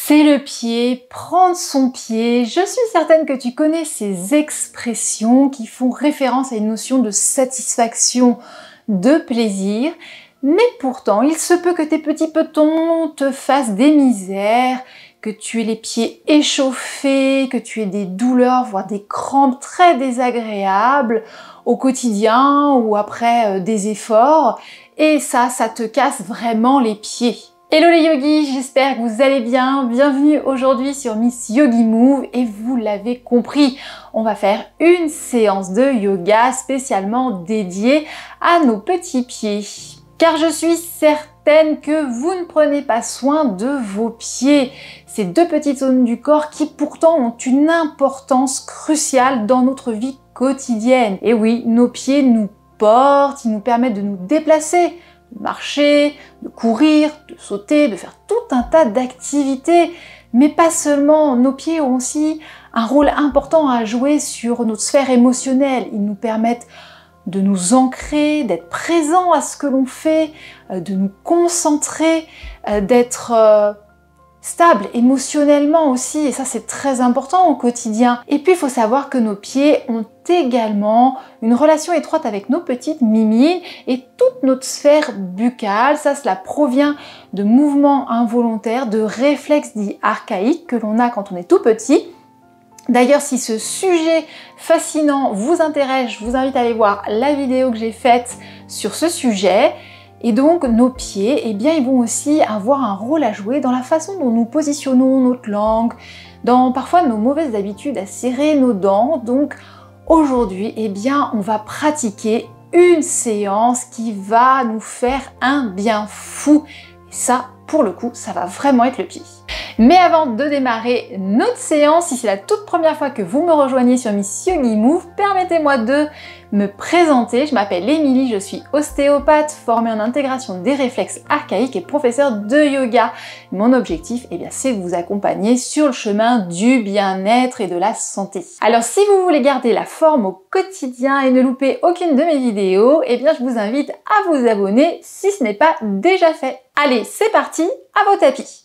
C'est le pied, prendre son pied. Je suis certaine que tu connais ces expressions qui font référence à une notion de satisfaction, de plaisir. Mais pourtant, il se peut que tes petits petons te fassent des misères, que tu aies les pieds échauffés, que tu aies des douleurs, voire des crampes très désagréables au quotidien ou après des efforts. Et ça te casse vraiment les pieds. Hello les yogis, j'espère que vous allez bien. Bienvenue aujourd'hui sur Miss Yogi Move et vous l'avez compris, on va faire une séance de yoga spécialement dédiée à nos petits pieds. Car je suis certaine que vous ne prenez pas soin de vos pieds. Ces deux petites zones du corps qui pourtant ont une importance cruciale dans notre vie quotidienne. Et oui, nos pieds nous portent, ils nous permettent de nous déplacer, de marcher, de courir, de sauter, de faire tout un tas d'activités. Mais pas seulement, nos pieds ont aussi un rôle important à jouer sur notre sphère émotionnelle. Ils nous permettent de nous ancrer, d'être présents à ce que l'on fait, de nous concentrer, d'être stable émotionnellement aussi, et ça c'est très important au quotidien. Et puis il faut savoir que nos pieds ont également une relation étroite avec nos petites mimines et toute notre sphère buccale. Ça, cela provient de mouvements involontaires, de réflexes dits archaïques que l'on a quand on est tout petit. D'ailleurs, si ce sujet fascinant vous intéresse, je vous invite à aller voir la vidéo que j'ai faite sur ce sujet. Et donc, nos pieds, eh bien, ils vont aussi avoir un rôle à jouer dans la façon dont nous positionnons notre langue, dans parfois nos mauvaises habitudes à serrer nos dents. Donc, aujourd'hui, eh bien, on va pratiquer une séance qui va nous faire un bien fou. Et ça, pour le coup, ça va vraiment être le pied. Mais avant de démarrer notre séance, si c'est la toute première fois que vous me rejoignez sur Miss Yogi Move, permettez-moi de me présenter. Je m'appelle Émilie, je suis ostéopathe, formée en intégration des réflexes archaïques et professeure de yoga. Mon objectif, eh bien, c'est de vous accompagner sur le chemin du bien-être et de la santé. Alors, si vous voulez garder la forme au quotidien et ne louper aucune de mes vidéos, eh bien, je vous invite à vous abonner si ce n'est pas déjà fait. Allez, c'est parti, à vos tapis!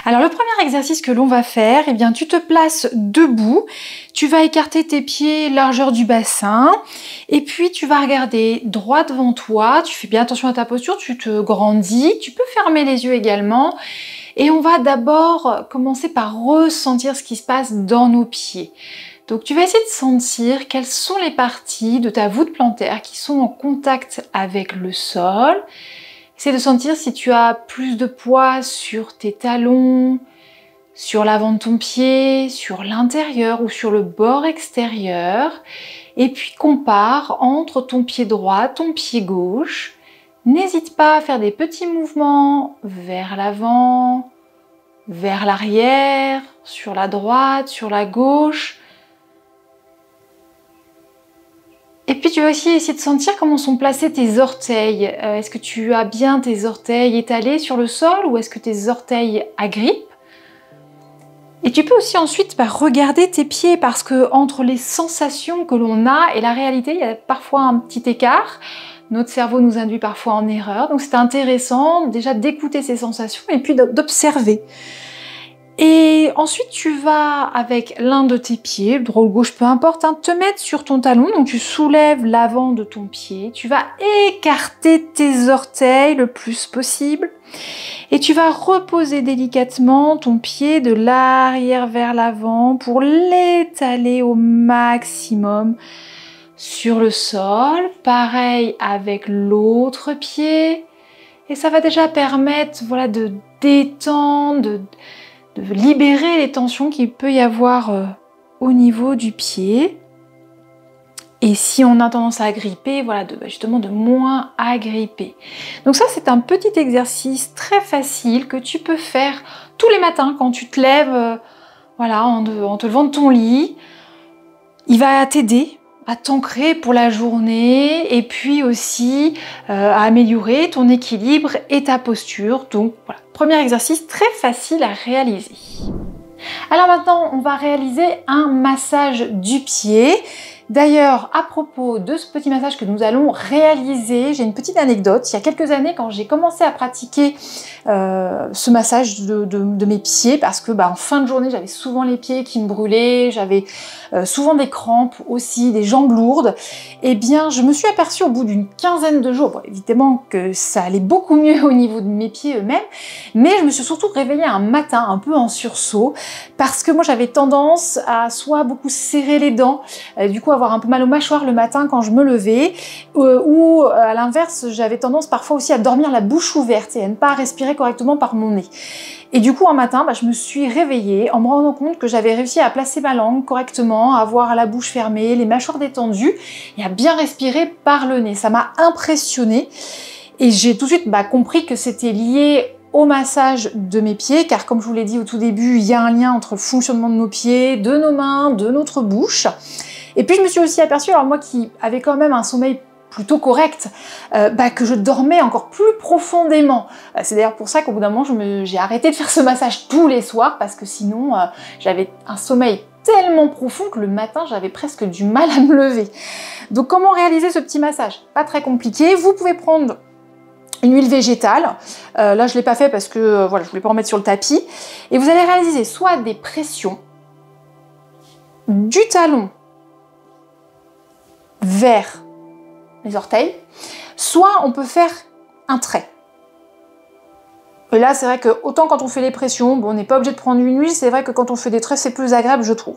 Alors le premier exercice que l'on va faire, eh bien tu te places debout, tu vas écarter tes pieds largeur du bassin et puis tu vas regarder droit devant toi, tu fais bien attention à ta posture, tu te grandis, tu peux fermer les yeux également et on va d'abord commencer par ressentir ce qui se passe dans nos pieds. Donc tu vas essayer de sentir quelles sont les parties de ta voûte plantaire qui sont en contact avec le sol. Essaie de sentir si tu as plus de poids sur tes talons, sur l'avant de ton pied, sur l'intérieur ou sur le bord extérieur. Et puis compare entre ton pied droit, ton pied gauche. N'hésite pas à faire des petits mouvements vers l'avant, vers l'arrière, sur la droite, sur la gauche. Et puis tu vas aussi essayer de sentir comment sont placés tes orteils. Est-ce que tu as bien tes orteils étalés sur le sol ou est-ce que tes orteils agrippent? Et tu peux aussi ensuite regarder tes pieds parce que entre les sensations que l'on a et la réalité, il y a parfois un petit écart. Notre cerveau nous induit parfois en erreur. Donc c'est intéressant déjà d'écouter ces sensations et puis d'observer. Et ensuite, tu vas, avec l'un de tes pieds, le droit ou le gauche, peu importe, te mettre sur ton talon. Donc, tu soulèves l'avant de ton pied. Tu vas écarter tes orteils le plus possible. Et tu vas reposer délicatement ton pied de l'arrière vers l'avant pour l'étaler au maximum sur le sol. Pareil avec l'autre pied. Et ça va déjà permettre, voilà, de détendre, de libérer les tensions qu'il peut y avoir au niveau du pied. Et si on a tendance à agripper, voilà, justement de moins agripper. Donc ça, c'est un petit exercice très facile que tu peux faire tous les matins quand tu te lèves, voilà, en te levant de ton lit. Il va t'aider à t'ancrer pour la journée et puis aussi à améliorer ton équilibre et ta posture. Donc voilà, premier exercice très facile à réaliser. Alors maintenant, on va réaliser un massage du pied. D'ailleurs, à propos de ce petit massage que nous allons réaliser, j'ai une petite anecdote. Il y a quelques années, quand j'ai commencé à pratiquer ce massage de mes pieds, parce que en fin de journée, j'avais souvent les pieds qui me brûlaient, j'avais souvent des crampes aussi, des jambes lourdes, eh bien, je me suis aperçue au bout d'une quinzaine de jours, bon, évidemment que ça allait beaucoup mieux au niveau de mes pieds eux-mêmes, mais je me suis surtout réveillée un matin un peu en sursaut, parce que moi j'avais tendance à soit beaucoup serrer les dents, du coup avoir un peu mal aux mâchoires le matin quand je me levais, ou à l'inverse j'avais tendance parfois aussi à dormir la bouche ouverte et à ne pas respirer correctement par mon nez. Et du coup un matin je me suis réveillée en me rendant compte que j'avais réussi à placer ma langue correctement, à avoir la bouche fermée, les mâchoires détendues et à bien respirer par le nez. Ça m'a impressionnée et j'ai tout de suite compris que c'était lié au massage de mes pieds, car comme je vous l'ai dit au tout début, il y a un lien entre le fonctionnement de nos pieds, de nos mains, de notre bouche. Et puis je me suis aussi aperçue, alors moi qui avais quand même un sommeil plutôt correct, que je dormais encore plus profondément. C'est d'ailleurs pour ça qu'au bout d'un moment, j'ai arrêté de faire ce massage tous les soirs, parce que sinon j'avais un sommeil tellement profond que le matin, j'avais presque du mal à me lever. Donc comment réaliser ce petit massage? Pas très compliqué, vous pouvez prendre une huile végétale, là je ne l'ai pas fait parce que voilà, je voulais pas en mettre sur le tapis, et vous allez réaliser soit des pressions du talon vers les orteils, soit on peut faire un trait. Et là c'est vrai que autant quand on fait les pressions, on n'est pas obligé de prendre une huile, c'est vrai que quand on fait des traits c'est plus agréable je trouve.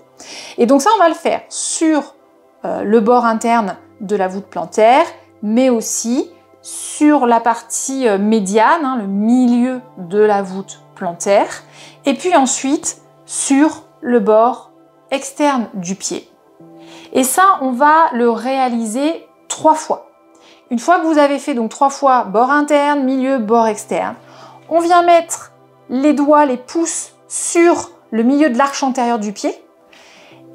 Et donc ça on va le faire sur le bord interne de la voûte plantaire, mais aussi sur la partie médiane, le milieu de la voûte plantaire, et puis ensuite sur le bord externe du pied. Et ça, on va le réaliser 3 fois. Une fois que vous avez fait donc 3 fois bord interne, milieu, bord externe, on vient mettre les doigts, les pouces sur le milieu de l'arche antérieure du pied,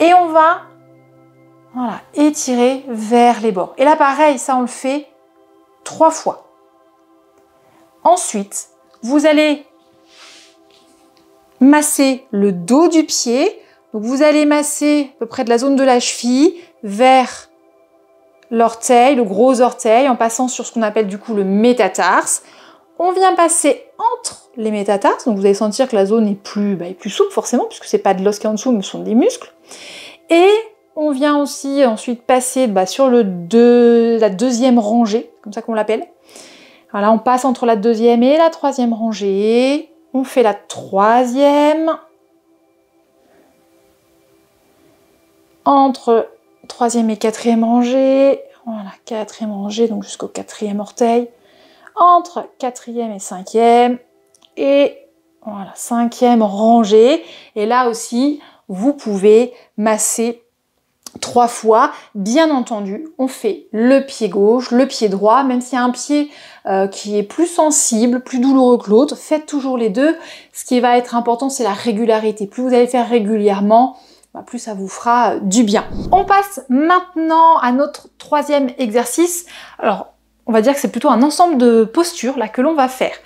et on va étirer vers les bords. Et là pareil, ça on le fait 3 fois. Ensuite, vous allez masser le dos du pied. Donc vous allez masser à peu près de la zone de la cheville vers l'orteil, le gros orteil, en passant sur ce qu'on appelle du coup le métatarse. On vient passer entre les métatarses, donc vous allez sentir que la zone est plus souple forcément, puisque c'est pas de l'os qui est en dessous, mais ce sont des muscles. Et on vient aussi ensuite passer sur la deuxième rangée, comme ça qu'on l'appelle. Voilà, on passe entre la deuxième et la troisième rangée. On fait la troisième. Entre troisième et quatrième rangée. Voilà, quatrième rangée, donc jusqu'au quatrième orteil. Entre quatrième et cinquième. Et voilà, cinquième rangée. Et là aussi, vous pouvez masser 3 fois, bien entendu, on fait le pied gauche, le pied droit, même s'il y a un pied qui est plus sensible, plus douloureux que l'autre, faites toujours les deux. Ce qui va être important, c'est la régularité. Plus vous allez faire régulièrement, plus ça vous fera du bien. On passe maintenant à notre 3e exercice. Alors, on va dire que c'est plutôt un ensemble de postures là que l'on va faire.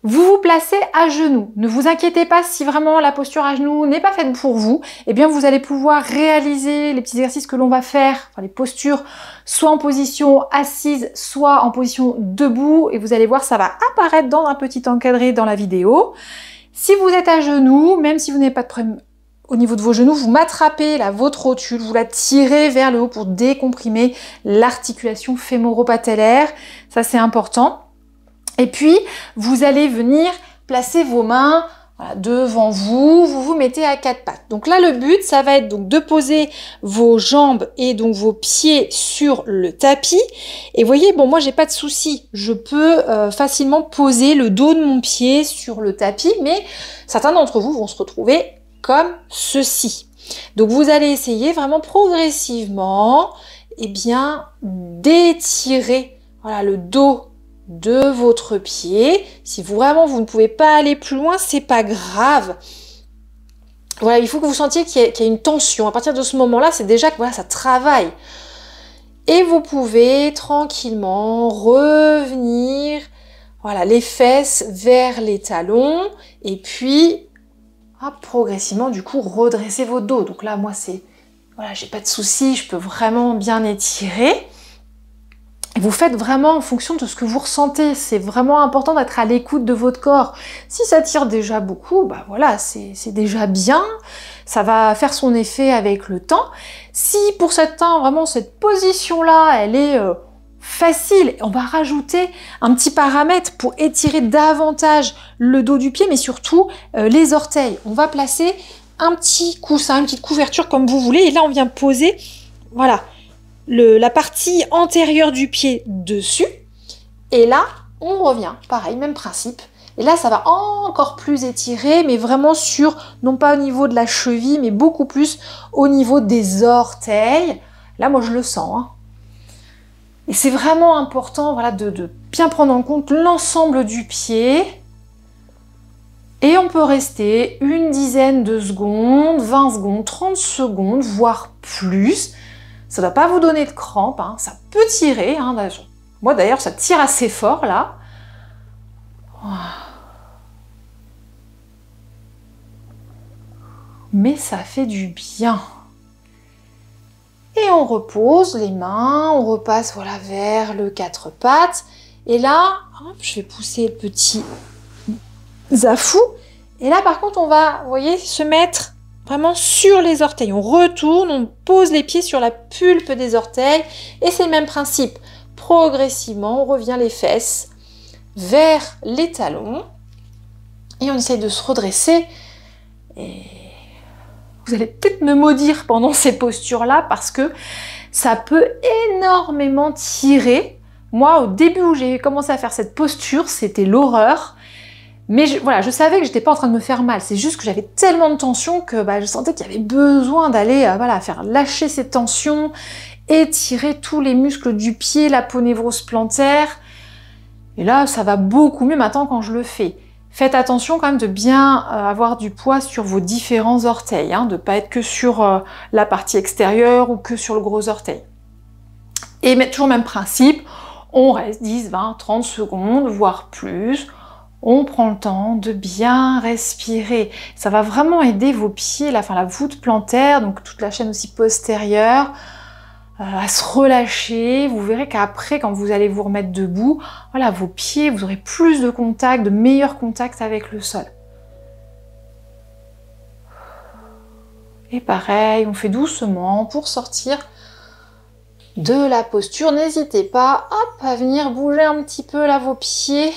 Vous vous placez à genoux. Ne vous inquiétez pas si vraiment la posture à genoux n'est pas faite pour vous. Eh bien, vous allez pouvoir réaliser les petits exercices que l'on va faire, les postures, soit en position assise, soit en position debout. Et vous allez voir, ça va apparaître dans un petit encadré dans la vidéo. Si vous êtes à genoux, même si vous n'avez pas de problème au niveau de vos genoux, vous m'attrapez votre rotule, vous la tirez vers le haut pour décomprimer l'articulation fémoro-patellaire. Ça, c'est important. Et puis, vous allez venir placer vos mains devant vous, vous vous mettez à 4 pattes. Donc là, le but, ça va être donc de poser vos jambes et donc vos pieds sur le tapis. Et vous voyez, bon, moi, j'ai pas de souci. Je peux facilement poser le dos de mon pied sur le tapis, mais certains d'entre vous vont se retrouver comme ceci. Donc, vous allez essayer vraiment progressivement, d'étirer le dos de votre pied. Si vraiment vous ne pouvez pas aller plus loin, c'est pas grave. Voilà, il faut que vous sentiez qu'il y a une tension. À partir de ce moment-là, c'est déjà que voilà, ça travaille. Et vous pouvez tranquillement revenir, voilà, les fesses vers les talons. Et puis, progressivement, du coup, redresser votre dos. Donc là, moi, voilà, j'ai pas de souci, je peux vraiment bien étirer. Et vous faites vraiment en fonction de ce que vous ressentez. C'est vraiment important d'être à l'écoute de votre corps. Si ça tire déjà beaucoup, bah voilà, c'est déjà bien. Ça va faire son effet avec le temps. Si pour certains, vraiment, cette position-là, elle est facile, on va rajouter un petit paramètre pour étirer davantage le dos du pied, mais surtout les orteils. On va placer un petit coussin, une petite couverture comme vous voulez. Et là, on vient poser, voilà, la partie antérieure du pied dessus. Et là, on revient. Pareil, même principe. Et là, ça va encore plus étirer, mais vraiment sur, non pas au niveau de la cheville, mais beaucoup plus au niveau des orteils. Là, moi, je le sens. Hein. Et c'est vraiment important, voilà, de bien prendre en compte l'ensemble du pied. Et on peut rester une dizaine de secondes, 20 secondes, 30 secondes, voire plus. Ça ne va pas vous donner de crampes, hein. Ça peut tirer. Hein. Moi d'ailleurs, ça tire assez fort là. Mais ça fait du bien. Et on repose les mains, on repasse voilà, vers le quatre pattes. Et là, hop, je vais pousser le petit zafou. Et là, par contre, on va, vous voyez, se mettre vraiment sur les orteils. On retourne, on pose les pieds sur la pulpe des orteils. Et c'est le même principe. Progressivement, on revient les fesses vers les talons. Et on essaye de se redresser. Et vous allez peut-être me maudire pendant ces postures-là parce que ça peut énormément tirer. Moi, au début où j'ai commencé à faire cette posture, c'était l'horreur. Mais voilà, je savais que j'étais pas en train de me faire mal. C'est juste que j'avais tellement de tension que je sentais qu'il y avait besoin d'aller faire lâcher cette tension, étirer tous les muscles du pied, la peau névrose plantaire. Et là, ça va beaucoup mieux maintenant quand je le fais. Faites attention quand même de bien avoir du poids sur vos différents orteils, hein, de ne pas être que sur la partie extérieure ou que sur le gros orteil. Et toujours le même principe, on reste 10, 20, 30 secondes, voire plus. On prend le temps de bien respirer. Ça va vraiment aider vos pieds, la voûte plantaire, donc toute la chaîne aussi postérieure, à se relâcher. Vous verrez qu'après, quand vous allez vous remettre debout, voilà, vos pieds, vous aurez plus de contact, de meilleur contact avec le sol. Et pareil, on fait doucement pour sortir de la posture. N'hésitez pas, à venir bouger un petit peu là vos pieds.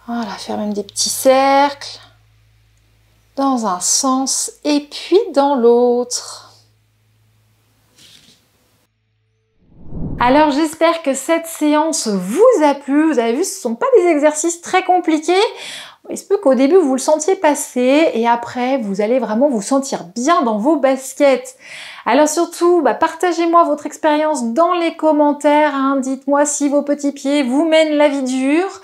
Voilà, faire même des petits cercles dans un sens et puis dans l'autre. Alors j'espère que cette séance vous a plu. Vous avez vu, ce ne sont pas des exercices très compliqués. Il se peut qu'au début vous le sentiez passer et après vous allez vraiment vous sentir bien dans vos baskets. Alors surtout, partagez-moi votre expérience dans les commentaires. Hein. Dites-moi si vos petits pieds vous mènent la vie dure.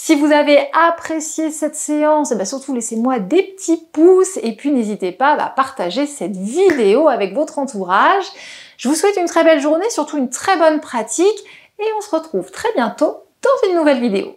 Si vous avez apprécié cette séance, surtout laissez-moi des petits pouces et puis n'hésitez pas à partager cette vidéo avec votre entourage. Je vous souhaite une très belle journée, surtout une très bonne pratique et on se retrouve très bientôt dans une nouvelle vidéo.